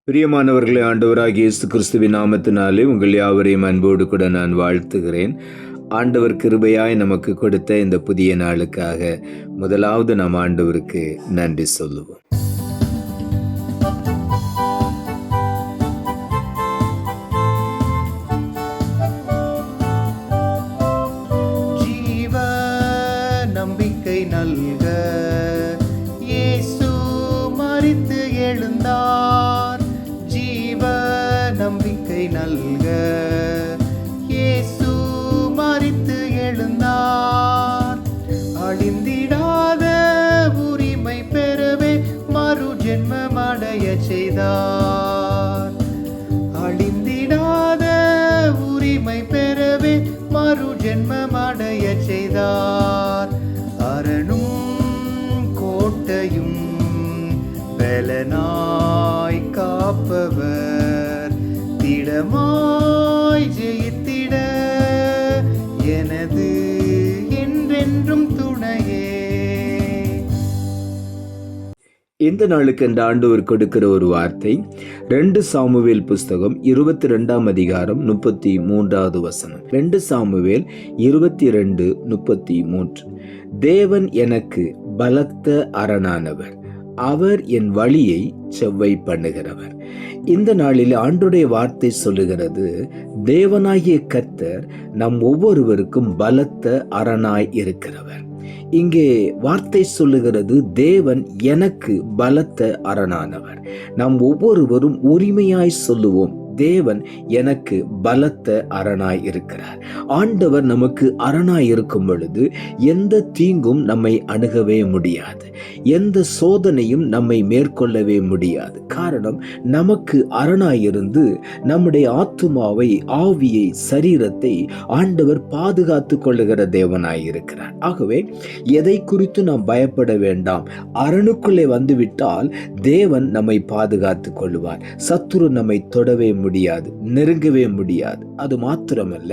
பிரியமானவர்களே, ஆண்டவராகிய இயேசு கிறிஸ்துவின் நாமத்தினாலே உங்கள் யாவரையும் அன்போடு கூட நான் வாழ்த்துகிறேன். ஆண்டவர் கிருபையாய் நமக்கு கொடுத்த இந்த புதிய நாளுக்காக முதலாவது நாம் ஆண்டவருக்கு நன்றி சொல்லுவோம். ஜீவ நம்பிக்கை நல்க இயேசு மரித்து எழுந்தார். ஜீவ நம்பிக்கை நல்க இயேசு மரித்து எழுந்தார். அழிந்திடாத உரிமை பெறவே மறு ஜென்மம் அடைய செய்தார். அழிந்திடாத உரிமை பெறவே மறு ஜென்மம் அடைய செய்தார். அரணும் கோட்டையும் பலனாய் காப்பவர், திடமாய் ஜெயித்திட எனது என்றென்றும் துணையே. இந்த நாளுக்கு இந்த ஆண்டவர் கொடுக்கிற ஒரு வார்த்தை 2 சாமுவேல் புஸ்தகம் 22 அதிகாரம் 33வது வசனம். 2 சாமுவேல் 22:33. தேவன் எனக்கு பலத்த அரணானவர், அவர் என் வழியை செவ்வை பண்ணுகிறவர். இந்த நாளில் ஆண்டுடைய வார்த்தை சொல்லுகிறது, தேவனாகிய கர்த்தர் நம் ஒவ்வொருவருக்கும் பலத்த அரணாய் இருக்கிறவர். இங்கே வார்த்தை சொல்லுகிறது, தேவன் எனக்கு பலத்த அரணானவர். நாம் ஒவ்வொருவரும் உரிமையாய் சொல்லுவோம், தேவன் எனக்கு பலத்த அரணாய் இருக்கிறார். ஆண்டவர் நமக்கு அரணாய் இருக்கும் பொழுது எந்த தீங்கும் நம்மை அணுகவே முடியாது, எந்த சோதனையும் நம்மை மேற்கொள்ளவே முடியாது. காரணம், நமக்கு அரணாய் இருந்து நம்முடைய ஆத்துமாவை, ஆவியை, சரீரத்தை ஆண்டவர் பாதுகாத்து கொள்ளுகிற தேவனாய் இருக்கிறார். ஆகவே எதை குறித்து நாம் பயப்பட வேண்டாம். அரணுக்குள்ளே வந்துவிட்டால் தேவன் நம்மை பாதுகாத்து கொள்வார். சத்துரு நம்மை தொடவே முடியாது, நெருங்கவே முடியாது. அது மாத்திரமல்ல,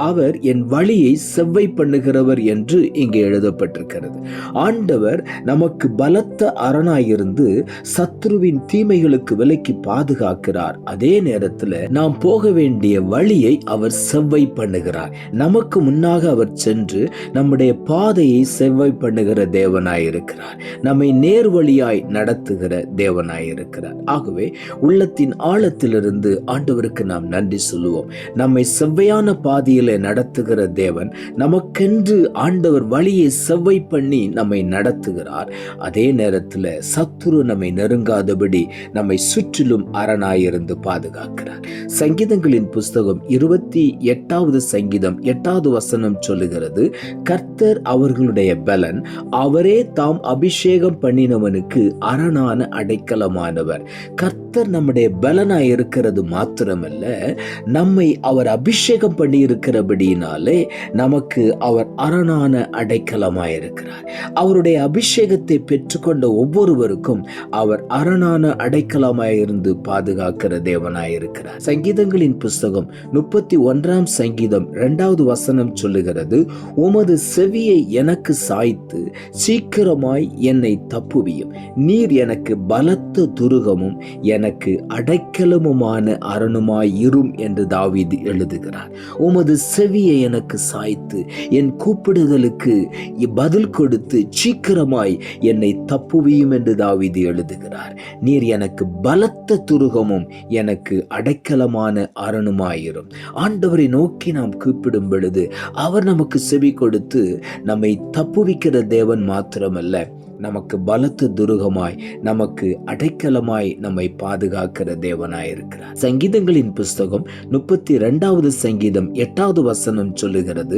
அவர் என் வழியை செவ்வை பண்ணுகிறவர் என்று இங்கே எழுதப்பட்டிருக்கிறது. ஆண்டவர் நமக்கு பலத்த அரணாயிருந்து சத்ருவின் தீமைகளுக்கு விலக்கி பாதுகாக்கிறார். அதே நேரத்தில் நாம் போக வேண்டிய வழியை அவர் செவ்வை பண்ணுகிறார். நமக்கு முன்னாக அவர் சென்று நம்முடைய பாதையை செவ்வை பண்ணுகிற தேவனாயிருக்கிறார். நம்மை நேர்வழியாய் நடத்துகிற தேவனாயிருக்கிறார். ஆகவே உள்ளத்தின் ஆழத்திலிருந்து ஆண்டவருக்கு நாம் நன்றி சொல்லுவோம். நம்மை செவ்வையான பாதையில் நடத்துகிற தேவன், நமக்கென்று ஆண்டவர் வழியை செவ்வை பண்ணி நம்மை நடத்துகிறார். அதே நேரத்தில் சத்துரு நம்மை நெருங்காதபடி நம்மை சுற்றிலும் அரணாயிருந்து பாதுகாக்கிறார். சங்கீதங்களின் புஸ்தகம் 28வது சங்கீதம் 8வது வசனம் சொல்லுகிறது, கர்த்தர் அவர்களுடைய பலன், அவரே தாம் அபிஷேகம் பண்ணினவனுக்கு அரணான அடைக்கலமானவர். கர்த்தர் நம்முடைய பலனாய் இருக்கிறது மாத்திரமல்ல, நம்மை அவர் அபிஷேகம் பண்ணி இருக்கிறபடியினாலே நமக்கு அவர் அரணான அடைக்கலமாயிருக்கிறார். அவருடைய அபிஷேகத்தை பெற்றுக்கொண்ட ஒவ்வொருவருக்கும் அவர் அரணான அடைக்கலமாயிருந்து பாதுகாக்கிற தேவனாயிருக்கிறார். சங்கீதங்களின் புஸ்தகம் 31ஆம் சங்கீதம் 2வது வசனம் சொல்லுகிறது, உமது செவியை எனக்கு சாய்த்து சீக்கிரமாய் என்னை தப்புவியும், நீர் எனக்கு பலத்த துருகமும் எனக்கு அடைக்கலமுமான அரணுமாய் இரும் என்று தாவீது எழுதுகிறார். உமது செவியை எனக்கு சாய்த்து என் கூப்பிடுதலுக்கு பதில் கொடுத்து சீக்கிரமாய் என்னை தப்புவியும் என்று தாவீது எழுதுகிறார். நீர் எனக்கு பலத்த துருகமும் எனக்கு அடைக்கலமான அரணுமாயிரும். ஆண்டவரை நோக்கி நாம் கூப்பிடும் பொழுது அவர் நமக்கு செவி கொடுத்து நம்மை தப்புவிக்கிற தேவன் மாத்திரமல்ல, நமக்கு பலத்த துருகமாய், நமக்கு அடைக்கலமாய் நம்மை பாதுகாக்கிற தேவனாயிருக்கிறார். சங்கீதங்களின் புஸ்தகம் 32வது சங்கீதம் 8வது வசனம் சொல்லுகிறது,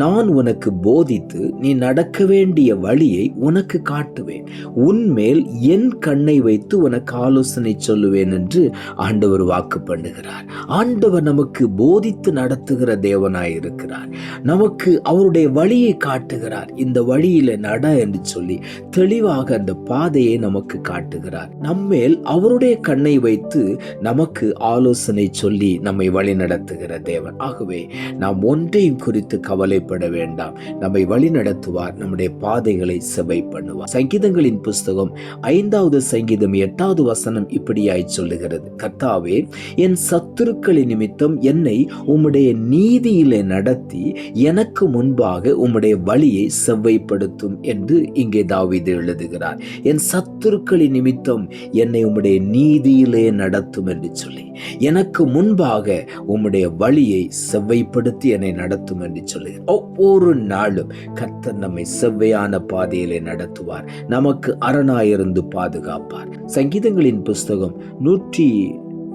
நான் உனக்கு போதித்து நீ நடக்க வேண்டிய வழியை உனக்கு காட்டுவேன், உன்மேல் என் கண்ணை வைத்து உனக்கு ஆலோசனை சொல்லுவேன் என்று ஆண்டவர் வாக்கு பண்ணுகிறார். ஆண்டவர் நமக்கு போதித்து நடத்துகிற தேவனாயிருக்கிறார். நமக்கு அவருடைய வழியை காட்டுகிறார். இந்த வழியில நட என்று சொல்லி தெளிவாக அந்த பாதையை நமக்கு காட்டுகிறார். நம்மேல் அவருடைய கண்ணை வைத்து நமக்கு ஆலோசனை சொல்லி நம்மை வழி நடத்துகிற தேவன். ஆகவே நாம் ஒன்றையும் குறித்து கவலைப்பட வேண்டாம். நம்மை வழி நடத்துவார், நம்முடைய பாதைகளை செவ்வை பண்ணுவார். சங்கீதங்களின் புஸ்தகம் 5வது சங்கீதம் 8வது வசனம் இப்படியாய் சொல்லுகிறது, கர்த்தாவே, என் சத்துருக்களின் நிமித்தம் என்னை உம்முடைய நீதியிலே நடத்தி எனக்கு முன்பாக உம்முடைய வழியை செவ்வைப்படுத்தும் என்று இங்கே தாவீது எழுதுகிறார். என் சத்துருக்களின் நிமித்தம் என்னை உம்முடைய நீதியிலே நடத்தும் என்று சொல்லி, எனக்கு முன்பாக உம்முடைய வழியை செவ்வைப்படுத்தி என்னை நடத்தும் என்று சொல்லி, ஒவ்வொரு நாளும் கர்த்தர் நம்மை செவ்வையான பாதையிலே நடத்துவார், நமக்கு அரணாயிருந்து பாதுகாப்பார். சங்கீதங்களின் புஸ்தகம்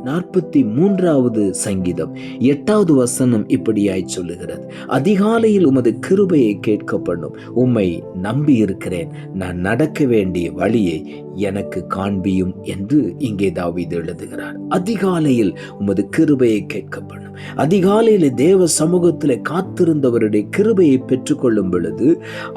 143வது சங்கீதம் 8வது வசனம் இப்படியாய் சொல்லுகிறது, அதிகாலையில் உமது கிருபையை கேட்க பண்ணும், உம்மை நம்பி இருக்கிறேன், நான் நடக்க வேண்டிய வழியை எனக்கு காண்பியும் என்று இங்கே தாவீது எழுதுகிறார். அதிகாலையில் உமது கிருபையை கேட்க பண்ணும். அதிகாலையில் தேவ சமூகத்தில் காத்திருந்தவருடைய கிருபையை பெற்றுக்கொள்ளும் பொழுது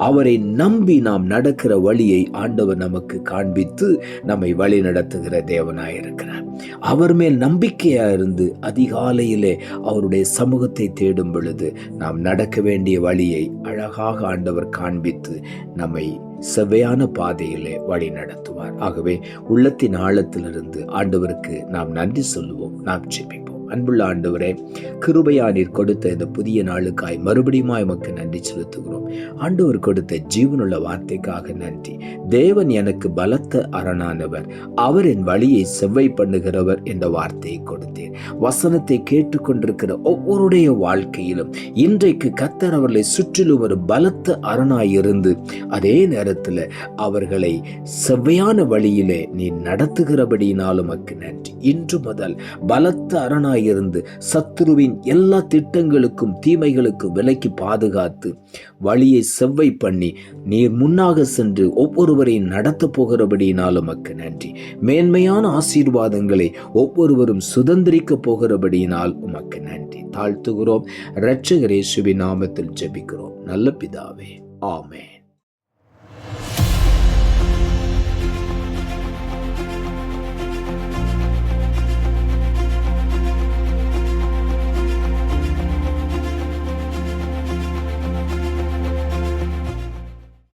அவரை நம்பி நாம் நடக்கிற வழியை ஆண்டவர் நமக்கு காண்பித்து நம்மை வழி நடத்துகிற தேவனாயிருக்கிறார். அவர் மேல் நம்பிக்கையா இருந்து அதிகாலையிலே அவருடைய சமூகத்தை தேடும் பொழுது நாம் நடக்க வேண்டிய வழியை அழகாக ஆண்டவர் காண்பித்து நம்மை செவ்வையான பாதையிலே வழி நடத்துவார். ஆகவே உள்ளத்தின் ஆழத்திலிருந்து ஆண்டவருக்கு நாம் நன்றி சொல்லுவோம், நாம் ஜெபிப்போம். அன்புள்ள ஆண்டவரே, கிருபையா நீர் கொடுத்த இந்த புதிய நாளுக்காய் மறுபடியும் எமக்கு நன்றி செலுத்துகிறோம். ஆண்டவர் கொடுத்த ஜீவனுள்ள வார்த்தைக்காக நன்றி. தேவன் எனக்கு பலத்த அரணானவர், அவர் என் வழியை செவ்வை பண்ணுகிறவர் என்ற வார்த்தையை கொடுத்தேன். வசனத்தை கேட்டுக்கொண்டிருக்கிற ஒவ்வொருடைய வாழ்க்கையிலும் இன்றைக்கு கர்த்தர் அவர்களை சுற்றிலும் ஒரு பலத்த அரணாயிருந்து அதே நேரத்தில் அவர்களை செவ்வையான வழியிலே நீ நடத்துகிறபடியினாலும் உமக்கு நன்றி. இன்று முதல் பலத்த அரணாய் இருந்து சத்துருவின் எல்லா திட்டங்களுக்கும் தீமைகளுக்கும் விலக்கி பாதுகாத்து வழியை செவ்வை பண்ணி நீர் முன்னாக சென்று ஒவ்வொருவரையும் நடத்த போகிறபடியினாலும் உமக்கு நன்றி. மேன்மையான ஆசீர்வாதங்களை ஒவ்வொருவரும் சுதந்திரிக்க போகிறபடியினால் உமக்கு நன்றி. தாழ்த்துகிறோம். இரட்சகர் இயேசுவின் நாமத்தில் ஜெபிக்கிறோம் நல்ல பிதாவே, ஆமென்.